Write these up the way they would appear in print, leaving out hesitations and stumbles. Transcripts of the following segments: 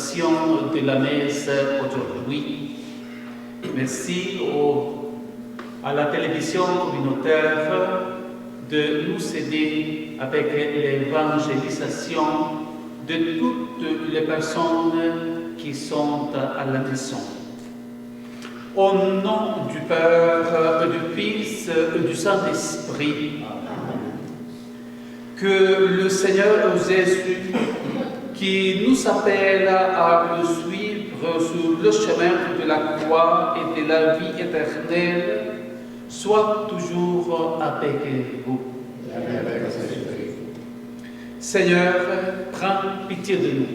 célébration de la messe aujourd'hui. Merci à la télévision communautaire de nous aider avec l'évangélisation de toutes les personnes qui sont à la maison. Au nom du Père, du Fils et du Saint-Esprit, que le Seigneur Jésus, qui nous appelle à le suivre sur le chemin de la croix et de la vie éternelle, soit toujours avec vous. Seigneur, prends pitié de nous.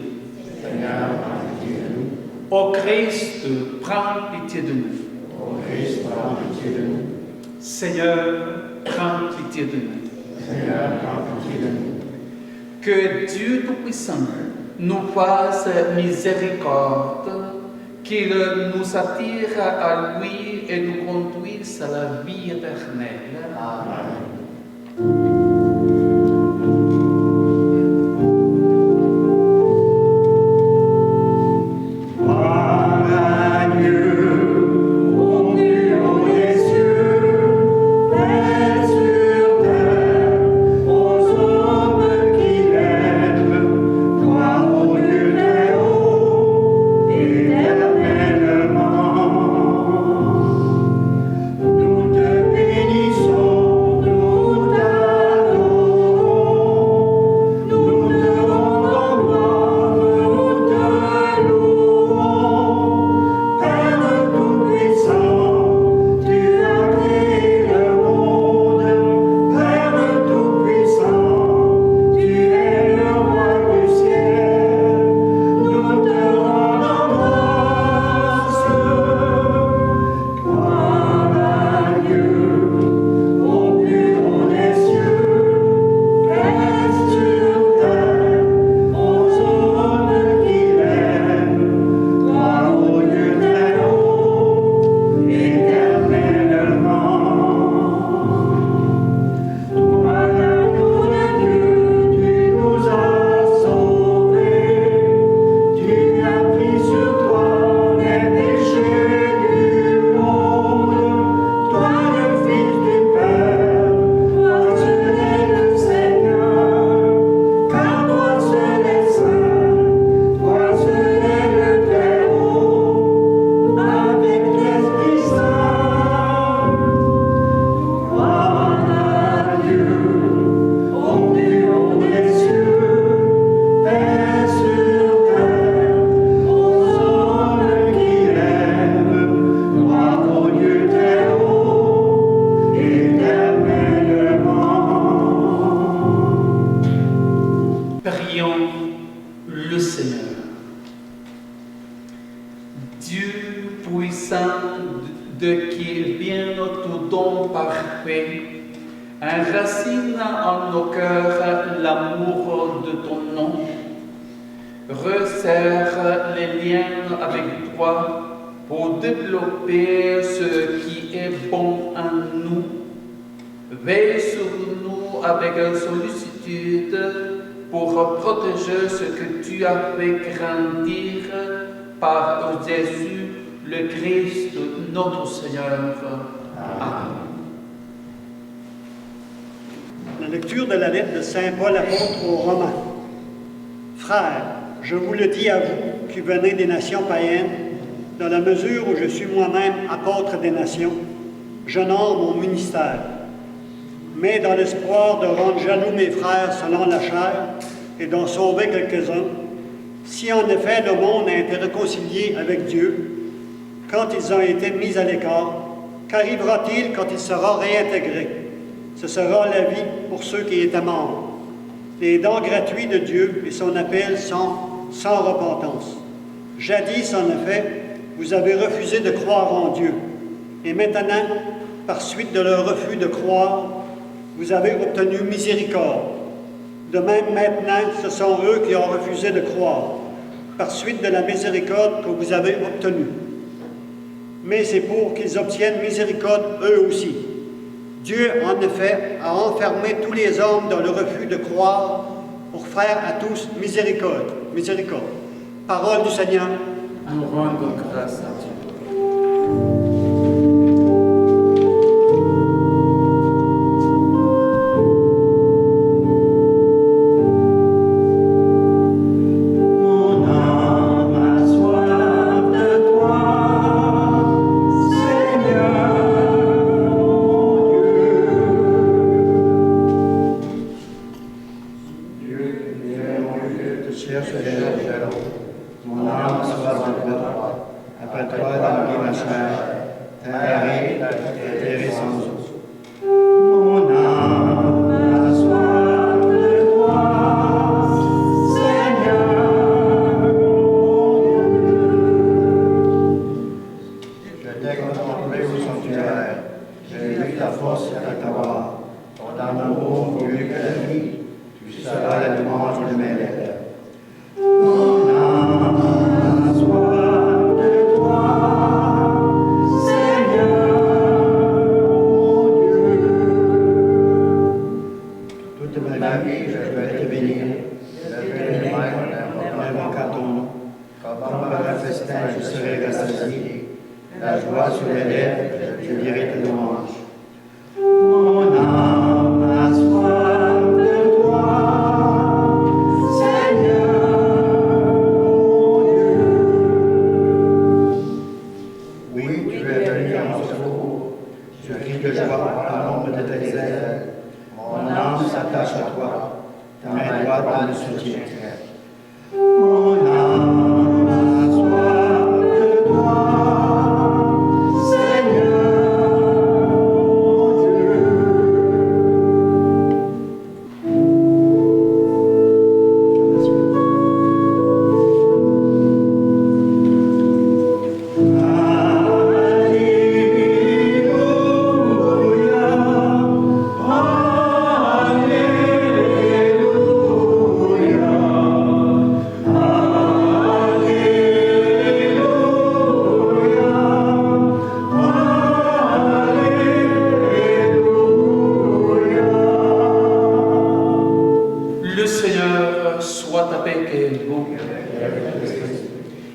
Seigneur, prends pitié de nous. Ô Christ, prends pitié de nous. Ô Christ, prends pitié de nous. Seigneur, prends pitié de nous. Seigneur, prends pitié de nous. Que Dieu Tout-Puissant nous fasse miséricorde, qu'il nous attire à lui et nous conduise à la vie éternelle. Amen. Enracine en nos cœurs l'amour de ton nom, resserre les liens avec toi pour développer ce qui est bon en nous, veille sur nous avec sollicitude pour protéger ce que tu as fait grandir par Jésus, le Christ, notre Seigneur. Amen. La lecture de la lettre de Saint Paul apôtre aux Romains. Frères, je vous le dis à vous qui venez des nations païennes, dans la mesure où je suis moi-même apôtre des nations, j'honore mon ministère. Mais dans l'espoir de rendre jaloux mes frères selon la chair et d'en sauver quelques-uns, si en effet le monde a été réconcilié avec Dieu, quand ils ont été mis à l'écart, qu'arrivera-t-il quand il sera réintégré? Ce sera la vie pour ceux qui étaient morts. Les dons gratuits de Dieu et son appel sont sans repentance. Jadis, en effet, vous avez refusé de croire en Dieu. Et maintenant, par suite de leur refus de croire, vous avez obtenu miséricorde. De même, maintenant, ce sont eux qui ont refusé de croire, par suite de la miséricorde que vous avez obtenue. Mais c'est pour qu'ils obtiennent miséricorde eux aussi. Dieu, en effet, a enfermé tous les hommes dans le refus de croire pour faire à tous miséricorde. Parole du Seigneur. Nous rendons grâce à Dieu.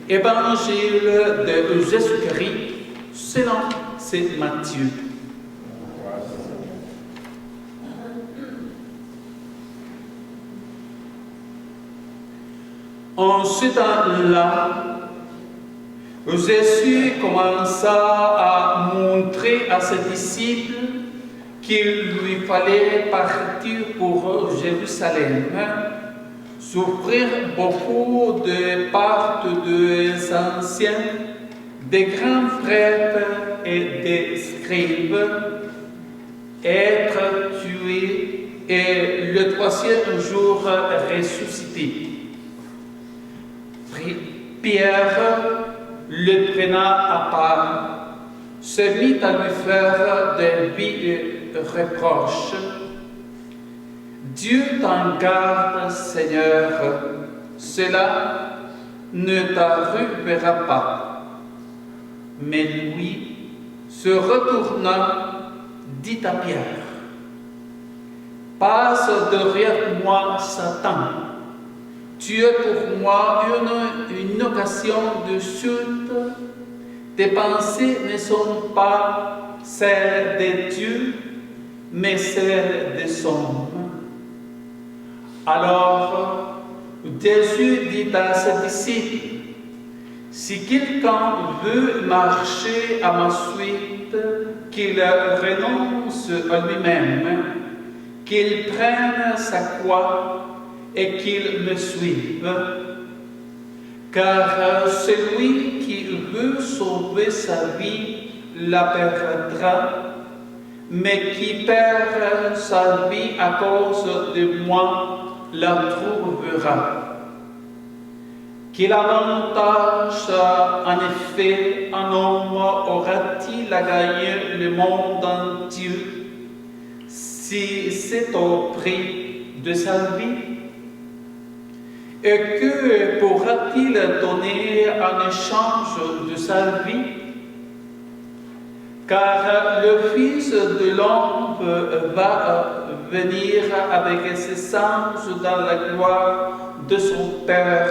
Évangile de Jésus-Christ selon Saint Matthieu. En ce temps-là, Jésus commença à montrer à ses disciples qu'il lui fallait partir pour Jérusalem, souffrir beaucoup de part des anciens, des grands prêtres et des scribes, être tué et le troisième jour ressuscité. Pierre le prenant à part, se mit à lui faire des reproches. Dieu t'en garde, Seigneur, cela ne t'arrivera pas. Mais lui, se retournant, dit à Pierre, passe derrière moi, Satan. Tu es pour moi une occasion de chute. Tes pensées ne sont pas celles de Dieu, mais celles des hommes. Alors, Jésus dit à ses disciples, si quelqu'un veut marcher à ma suite, qu'il renonce à lui-même, qu'il prenne sa croix et qu'il me suive. Car celui qui veut sauver sa vie la perdra, mais qui perd sa vie à cause de moi la trouvera. Quel avantage, en effet, un homme aura-t-il à gagner le monde entier si c'est au prix de sa vie? Et que pourra-t-il donner en échange de sa vie? Car le Fils de l'homme va venir avec ses anges dans la gloire de son Père.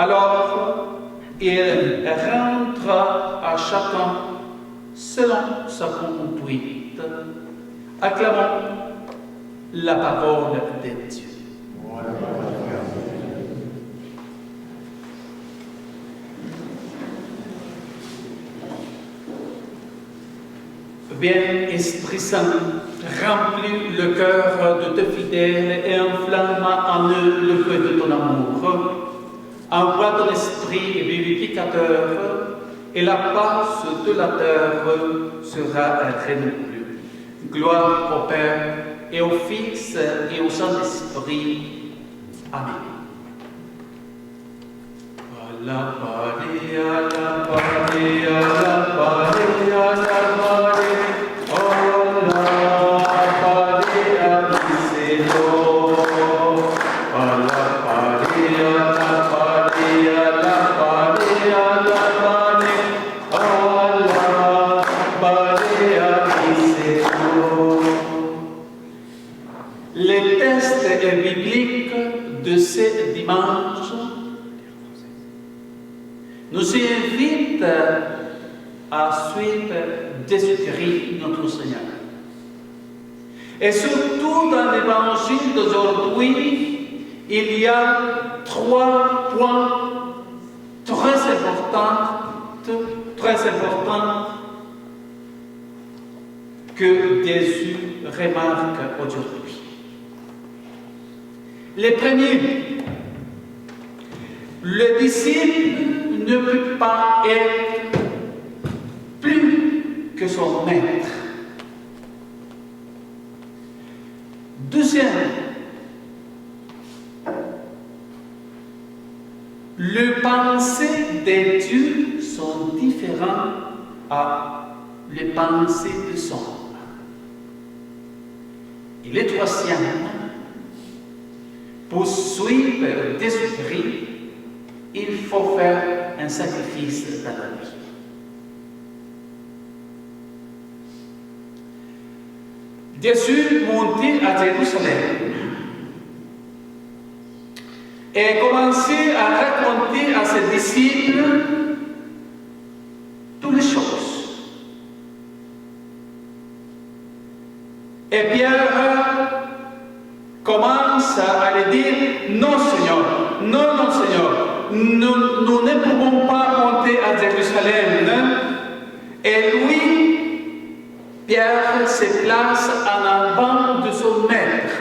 Alors, il rendra à chacun selon sa conduite. Acclamons la parole de Dieu. Viens, Esprit Saint, remplis le cœur de tes fidèles et enflamme en eux le feu de ton amour. Envoie ton esprit vivificateur et la pace de la terre sera renouvelée. Gloire au Père et au Fils et au Saint-Esprit. Amen. Les textes bibliques de ce dimanche nous invitent à suivre Jésus-Christ, notre Seigneur. Et surtout dans l'évangile d'aujourd'hui, il y a 3 points très importants que Jésus remarque aujourd'hui. Le premier, le disciple ne peut pas être plus que son maître. Deuxième, les pensées de Dieu sont différentes à les pensées des hommes. Et le troisième, pour suivre Jésus-Christ, il faut faire un sacrifice dans la vie. Jésus montait à Jérusalem et commençait à raconter à ses disciples toutes les choses. Et Pierre commence à lui dire, non Seigneur, non Seigneur, nous ne pouvons pas monter à Jérusalem. Et lui, Pierre se place en avant de son maître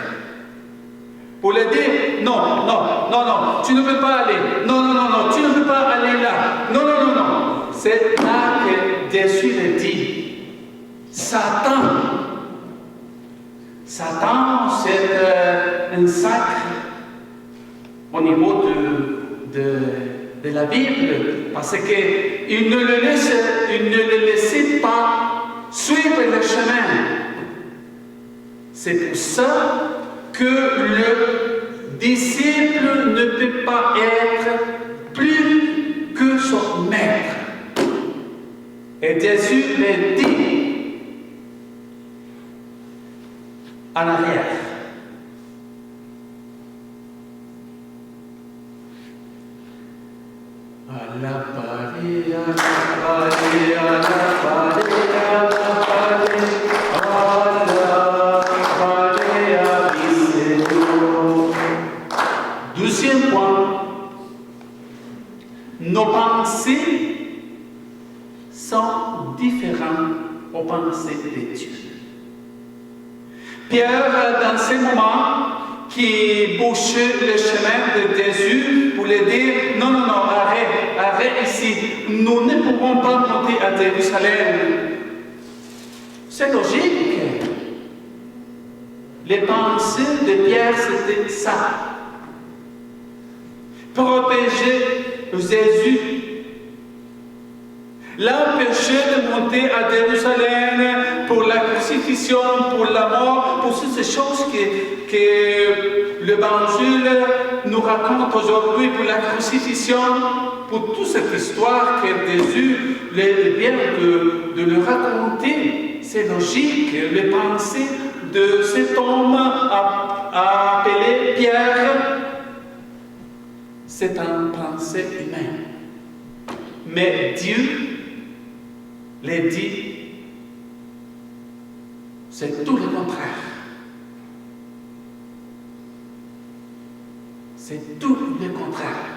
pour lui dire, non, tu ne peux pas aller, non, tu ne peux pas aller là, non. C'est là que Jésus le dit, Satan, c'est un sacre au niveau de la Bible, parce qu'il ne le laissait pas suivre le chemin. C'est pour ça que le disciple ne peut pas être plus que son maître. Et Jésus le dit en arrière. Deuxième point, nos pensées sont différentes aux pensées de Dieu. Pierre, dans ce moment, qui bouchait le chemin de Jésus pour lui dire, non, arrête ici, nous ne pouvons pas monter à Jérusalem. C'est logique. Les pensées de Pierre, c'était ça. Protéger Jésus. L'empêcher de monter à Jérusalem pour la crucifixion, pour la mort, pour toutes ces choses que l'Évangile nous raconte aujourd'hui, pour la crucifixion, pour toute cette histoire que Jésus vient de le raconter. C'est logique, les pensées de cet homme appelé Pierre, c'est une pensée humaine. Mais Dieu les dit, c'est tout le contraire. C'est tout le contraire.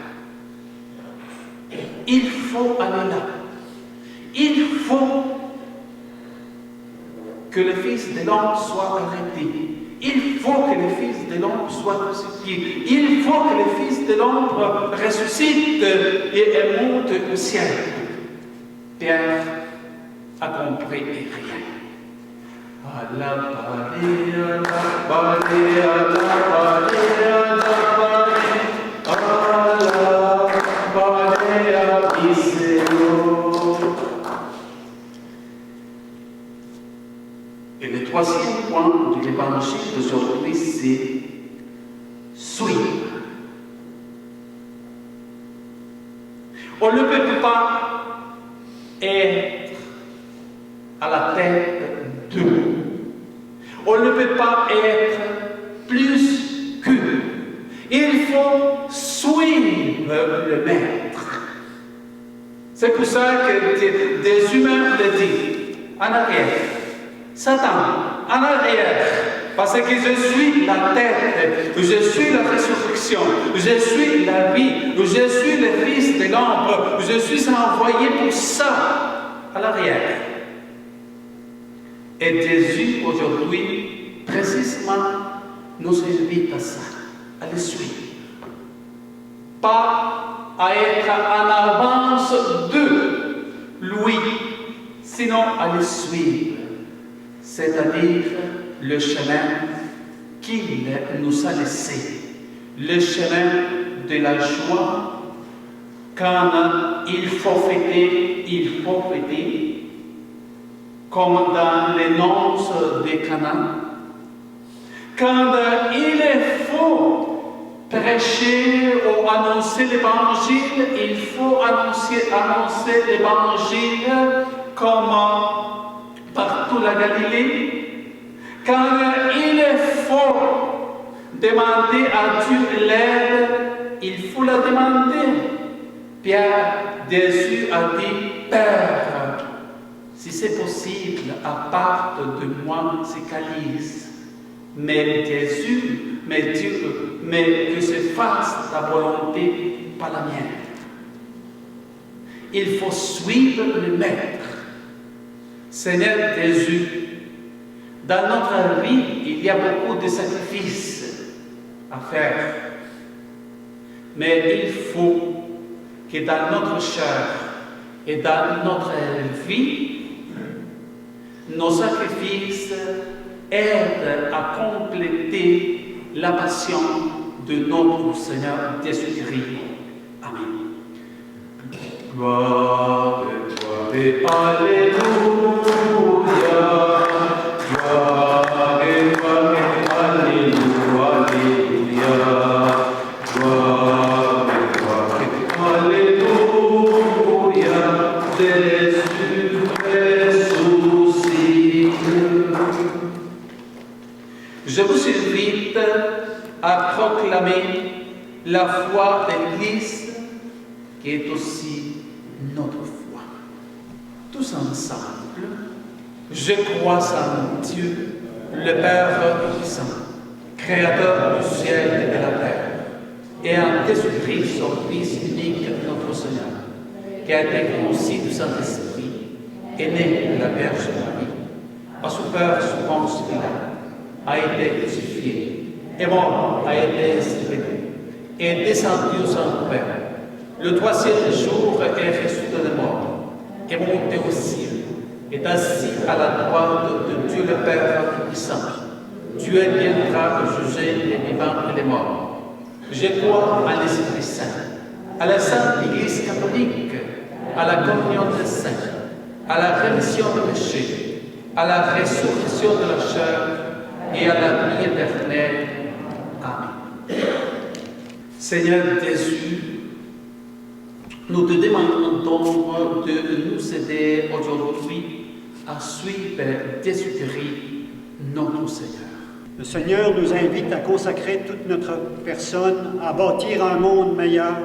Il faut aller là. Il faut que le Fils de l'homme soit arrêté. Il faut que le Fils de l'homme soit crucifié. Il faut que le Fils de l'homme ressuscite et monte au ciel. Pierre a compris et rien. Et le troisième point de l'évangile d'aujourd'hui, c'est suivre. On ne peut pas être à la tête d'eux. On ne peut pas être plus qu'eux. Il faut suivre le maître. C'est pour ça que des humains le disent en arrière. Satan, en arrière, parce que je suis la tête, je suis la résurrection, je suis la vie, je suis le Fils de l'ombre, je suis envoyé pour ça, à l'arrière. Et Jésus, aujourd'hui, précisément, nous invite à ça, à le suivre. Pas à être en avance de lui, sinon à le suivre. C'est-à-dire le chemin qu'il nous a laissé, le chemin de la joie. Quand il faut fêter, comme dans les noces de Cana. Quand il faut prêcher ou annoncer l'évangile, il faut annoncer l'évangile comme partout la Galilée. Quand il faut demander à Dieu l'aide, il faut la demander. Jésus a dit, Père, si c'est possible, aparte de moi ce calice. Mais Dieu, mais que se fasse ta volonté, pas la mienne. Il faut suivre le Maître. Seigneur Jésus, dans notre vie, il y a beaucoup de sacrifices à faire. Mais il faut que dans notre chair et dans notre vie, nos sacrifices aident à compléter la passion de notre Seigneur Jésus-Christ. Amen. Gloire à toi et alléluia. Gloire à toi et alléluia. Gloire à toi et alléluia. Jésus ressuscite. Je vous invite à proclamer la foi de l'Église qui est aussi notre foi. Tous ensemble, je crois en Dieu, le Père Tout-Puissant, Créateur du ciel et de la terre, et en Jésus-Christ, son Fils unique, notre Seigneur, qui a été conçu du Saint-Esprit, est né de la Vierge Marie, a souffert sous Ponce Pilate, a été crucifié, est mort, a été enseveli, est descendu aux enfers. Le troisième jour est ressuscité des morts, est monté au ciel, est assis à la droite de Dieu le Père Tout-Puissant. Dieu viendra juger les vivants et les morts. Je crois à l'Esprit Saint, à la Sainte Église catholique, à la communion des saints, à la rémission des péchés, à la résurrection de la chair et à la vie éternelle. Amen. Seigneur Jésus, nous te demandons de nous aider aujourd'hui à suivre Jésus-Christ, notre Seigneur. Le Seigneur nous invite à consacrer toute notre personne, à bâtir un monde meilleur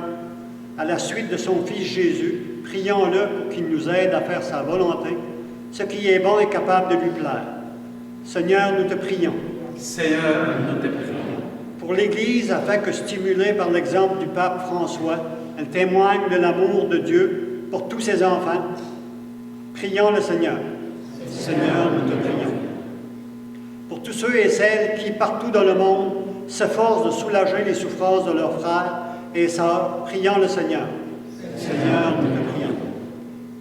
à la suite de son Fils Jésus. Prions-le pour qu'il nous aide à faire sa volonté, ce qui est bon et capable de lui plaire. Seigneur, nous te prions. Seigneur, nous te prions. Pour l'Église, afin que, stimulée par l'exemple du pape François, elle témoigne de l'amour de Dieu pour tous ses enfants, prions le Seigneur. Seigneur, nous te prions. Pour tous ceux et celles qui, partout dans le monde, s'efforcent de soulager les souffrances de leurs frères et sœurs, prions le Seigneur. Seigneur, nous te prions.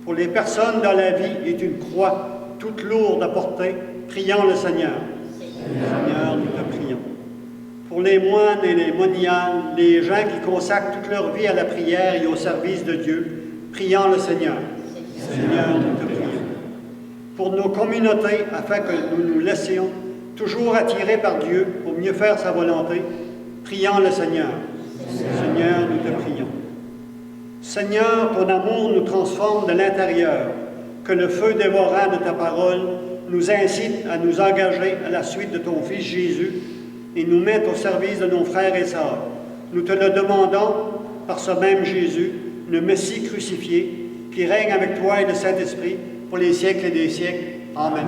Pour les personnes dont la vie est une croix toute lourde à porter, prions le Seigneur. Seigneur, nous te prions. Pour les moines et les moniales, les gens qui consacrent toute leur vie à la prière et au service de Dieu, prions le Seigneur. Seigneur, nous te prions. Pour nos communautés, afin que nous nous laissions toujours attirés par Dieu pour mieux faire sa volonté, prions le Seigneur. Seigneur, nous te prions. Seigneur, ton amour nous transforme de l'intérieur, que le feu dévorant de ta parole nous incite à nous engager à la suite de ton Fils Jésus et nous mette au service de nos frères et sœurs. Nous te le demandons par ce même Jésus, le Messie crucifié, qui règne avec toi et le Saint-Esprit pour les siècles et des siècles. Amen.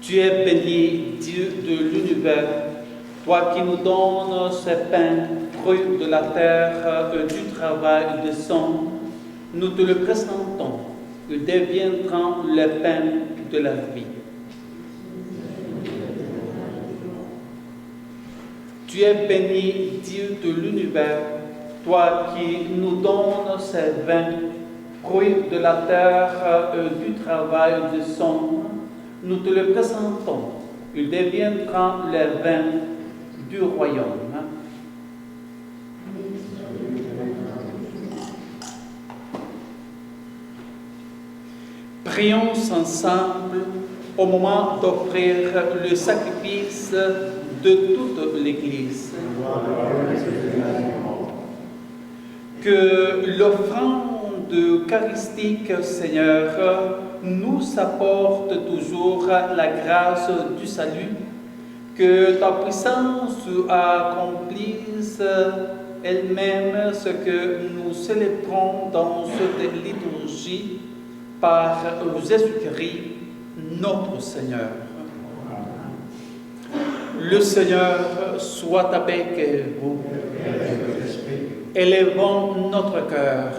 Tu es béni, Dieu de l'univers, toi qui nous donnes ce pain, fruit de la terre, du travail de sang, nous te le présentons, il deviendra le pain de la vie. Tu es béni, Dieu de l'univers, toi qui nous donnes ce vin, fruit de la terre, du travail de sang, nous te le présentons, il deviendra le vin du royaume. Prions ensemble au moment d'offrir le sacrifice de toute l'Église. Que l'offrande eucharistique, Seigneur, nous apporte toujours la grâce du salut, que ta puissance accomplisse elle-même ce que nous célébrons dans cette liturgie par Jésus-Christ, notre Seigneur. Le Seigneur soit avec vous. Élevons notre cœur.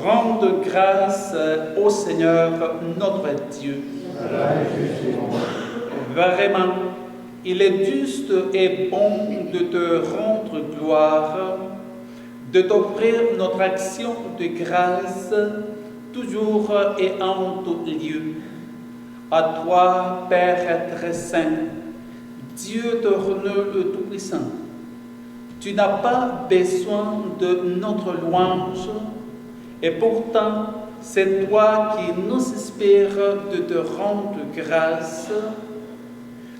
Rende grâce au Seigneur notre Dieu. Vraiment, il est juste et bon de te rendre gloire, de t'offrir notre action de grâce, toujours et en tout lieu. À toi, Père très saint, Dieu éternel et tout-puissant, tu n'as pas besoin de notre louange, et pourtant, c'est toi qui nous inspires de te rendre grâce.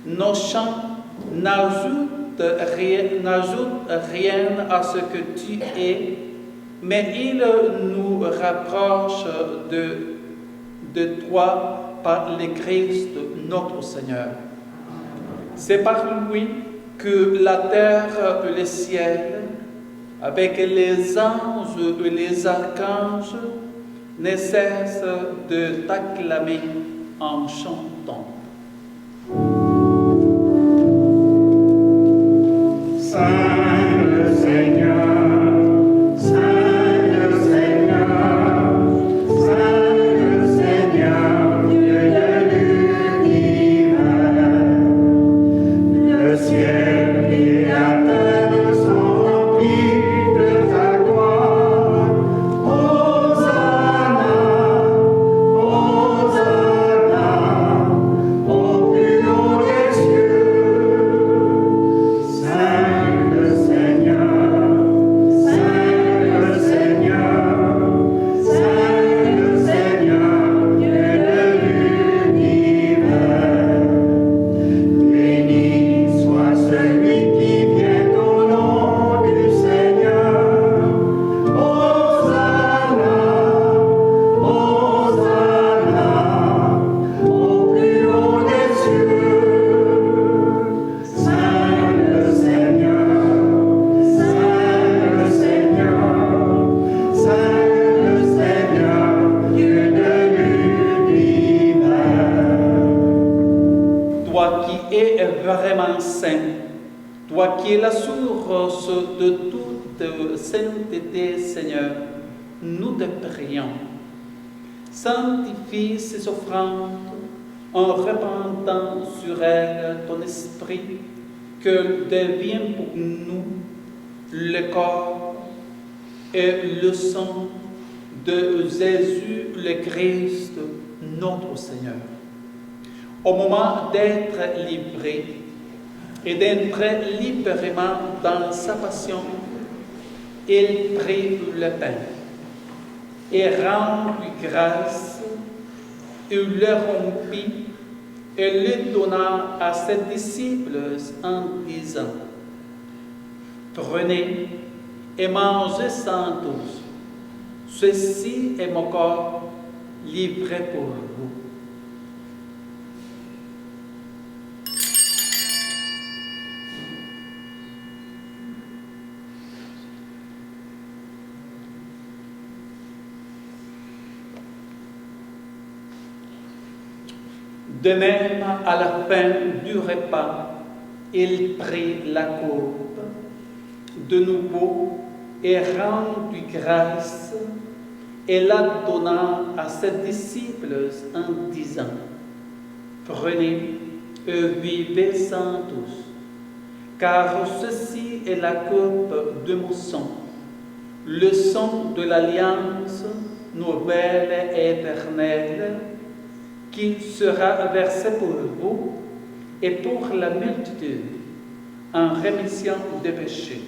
Nos chants n'ajoutent rien à ce que tu es, mais ils nous rapprochent de toi par le Christ notre Seigneur. C'est par lui que la terre et le ciel, avec les anges et les archanges, ne cessent de t'acclamer en chantant. Saint le Seigneur, Saint le Seigneur, Saint le Seigneur, Dieu de l'univers. Le ciel et la terre sont remplis de ta gloire. Hosanna, Hosanna, au plus haut des cieux. Saint le Seigneur, Saint le Seigneur, Saint le Seigneur, Dieu de l'univers. Béni soit celui qui vient au nom du Seigneur. Hosanna, Hosanna, au plus haut des cieux. Saint le Seigneur, Saint le Seigneur, Saint le Seigneur, Dieu de l'univers. Toi qui es vraiment saint, toi qui es la source de toute sainteté, Seigneur, nous te prions. Sanctifie ces offrandes en répandant sur elles ton esprit, que devienne pour nous le corps et le sang de Jésus le Christ, notre Seigneur. Au moment d'être livré et d'entrer librement dans sa passion, il prit le pain et rendit grâce, il le rompit et le donna à ses disciples en disant: Prenez et mangez-en tous. Ceci est mon corps livré pour vous. De même, à la fin du repas, il prit la coupe de nouveau et rendit grâce et la donna à ses disciples en disant: Prenez et buvez-en tous, car ceci est la coupe de mon sang, le sang de l'alliance nouvelle et éternelle, qui sera versé pour vous et pour la multitude en rémission des péchés.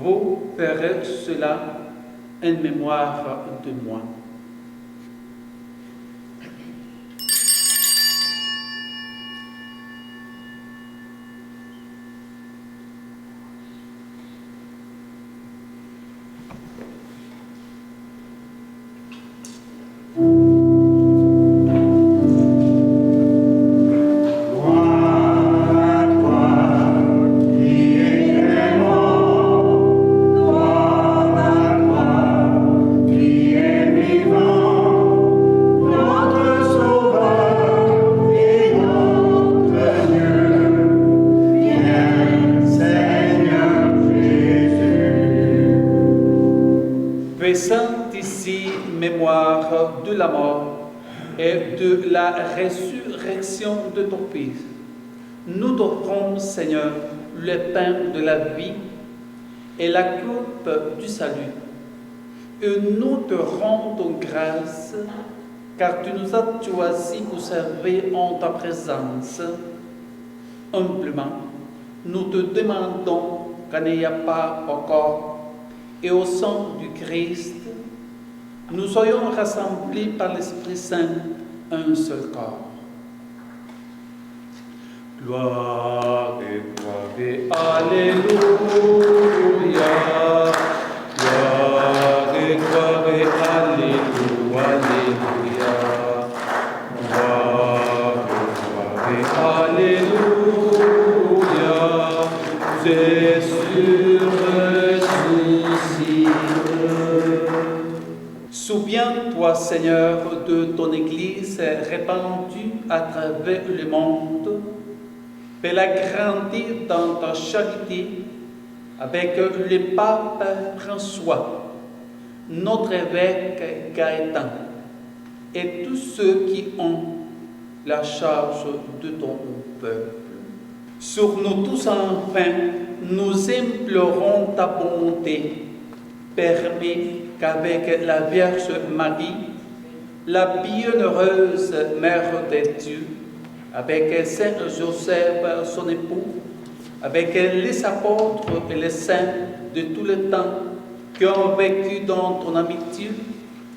Vous ferez cela en mémoire de moi. Gloire à toi, qui es et de la résurrection de ton Fils, nous t'offrons, Seigneur, le pain de la vie et la coupe du salut. Et nous te rendons grâce, car tu nous as choisis pour servir en ta présence. Humblement, nous te demandons qu'il n'y a pas encore, et au sang du Christ, nous soyons rassemblés par l'Esprit Saint, un seul corps. Gloire et Alléluia. Gloire et Alléluia. Gloire et Alléluia. Jésus ressuscite. Souviens-toi, Seigneur, de ton Église répandue à travers le monde. Fais-la grandir dans ta charité avec le pape François, notre évêque Gaëtan et tous ceux qui ont la charge de ton peuple. Sur nous tous enfin, nous implorons ta bonté. Permets qu'avec la Vierge Marie, la bienheureuse Mère de Dieu, avec Saint Joseph, son époux, avec les apôtres et les saints de tout le temps qui ont vécu dans ton amitié,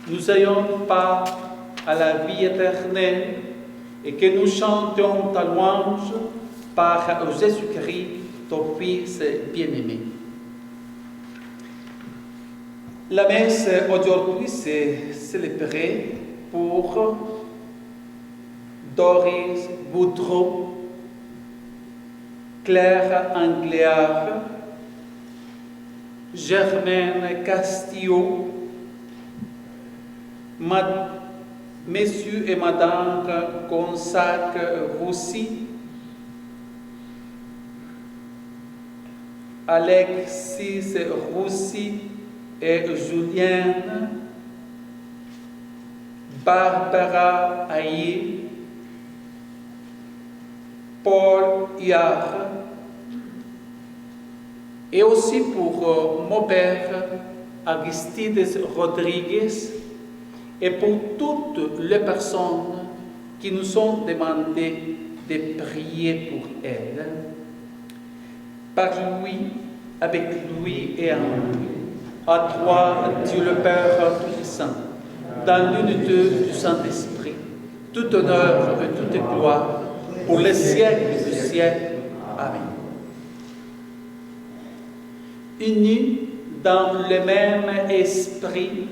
nous ayons part à la vie éternelle et que nous chantions ta louange par Jésus-Christ, ton Fils bien-aimé. La messe aujourd'hui s'est célébrée pour Doris Boudreau, Claire Angléard, Germaine Castillo, Messieurs et Madame Gonzague Roussy, Alexis Roussy et Julienne, Barbara Ayer, Paul Yard, et aussi pour mon père Aristides Rodriguez et pour toutes les personnes qui nous ont demandé de prier pour elles. Par lui, avec lui et en lui, à toi, Dieu le Père Tout-Puissant, dans l'unité du Saint-Esprit, tout honneur et toute gloire, pour les siècles du siècle. Amen. Unis dans le même esprit,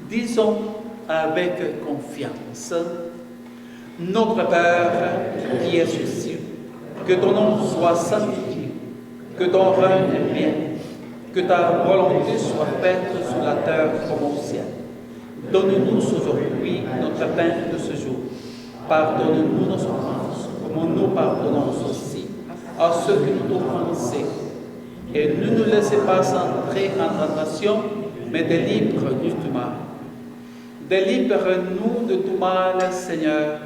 disons avec confiance, Notre Père qui es aux cieux, que ton nom soit sanctifié, que ton règne vienne, que ta volonté soit faite sur la terre comme au ciel. Donne-nous aujourd'hui notre pain de ce jour. Pardonne-nous nos offenses, comme nous pardonnons aussi à ceux qui nous ont offensés. Et ne nous laissez pas entrer en tentation, mais délivre-nous du mal. Délivre-nous de tout mal, Seigneur,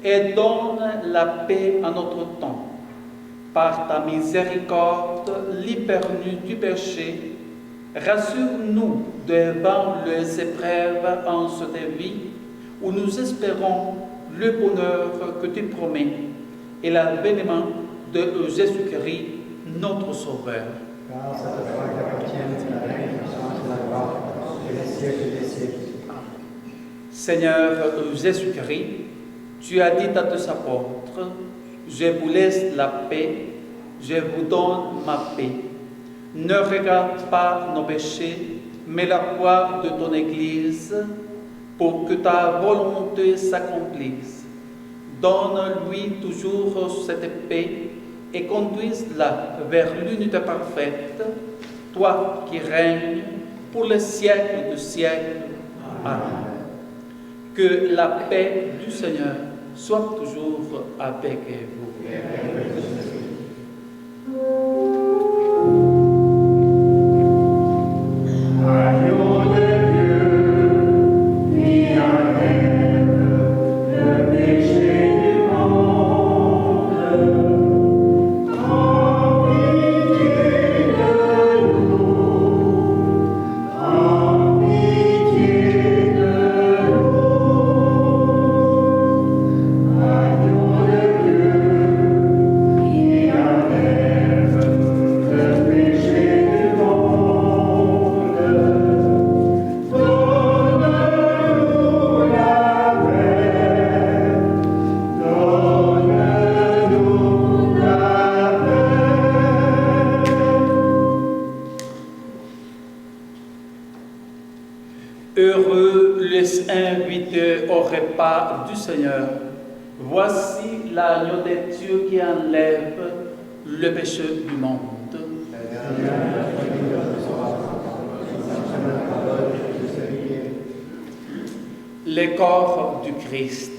et donne la paix à notre temps. Par ta miséricorde, libère-nous du péché, rassure-nous devant les épreuves en cette vie, où nous espérons le bonheur que tu promets et l'avènement de Jésus-Christ, notre Sauveur. Car c'est à toi qu'appartiennent la règne, la puissance et la gloire, et les siècles des siècles. Seigneur Jésus-Christ, tu as dit à tes apôtres, je vous laisse la paix, je vous donne ma paix. Ne regarde pas nos péchés, mais la foi de ton Église, pour que ta volonté s'accomplisse. Donne-lui toujours cette paix et conduise-la vers l'unité parfaite, toi qui règnes pour les siècles de siècles. Amen. Que la paix du Seigneur soit toujours avec vous. Agneau de Dieu, qui enlève le Seigneur, voici l'agneau de Dieu qui enlève le péché du monde. Le corps du Christ.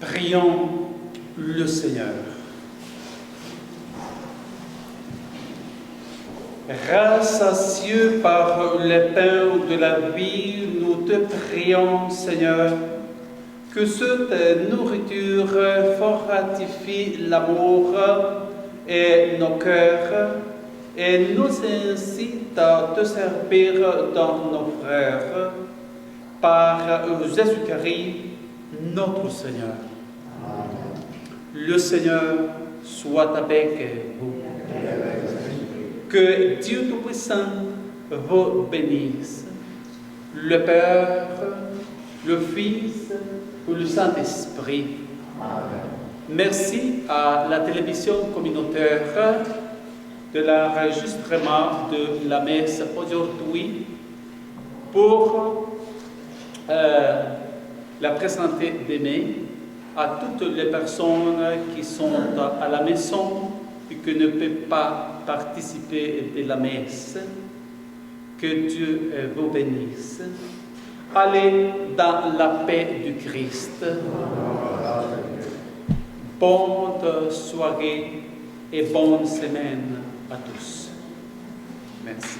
Prions le Seigneur. Rassasieux par le pain de la vie, nous te prions, Seigneur, que cette nourriture fortifie l'amour et nos cœurs et nous incite à te servir dans nos frères par Jésus-Christ, notre Seigneur. Le Seigneur soit avec vous. Que Dieu Tout-Puissant vous bénisse, le Père, le Fils et le Saint-Esprit. Merci à la télévision communautaire de l'enregistrement de la messe aujourd'hui pour la présenter demain à toutes les personnes qui sont à la maison et qui ne peuvent pas participer de la messe. Que Dieu vous bénisse. Allez dans la paix du Christ. Bonne soirée et bonne semaine à tous. Merci.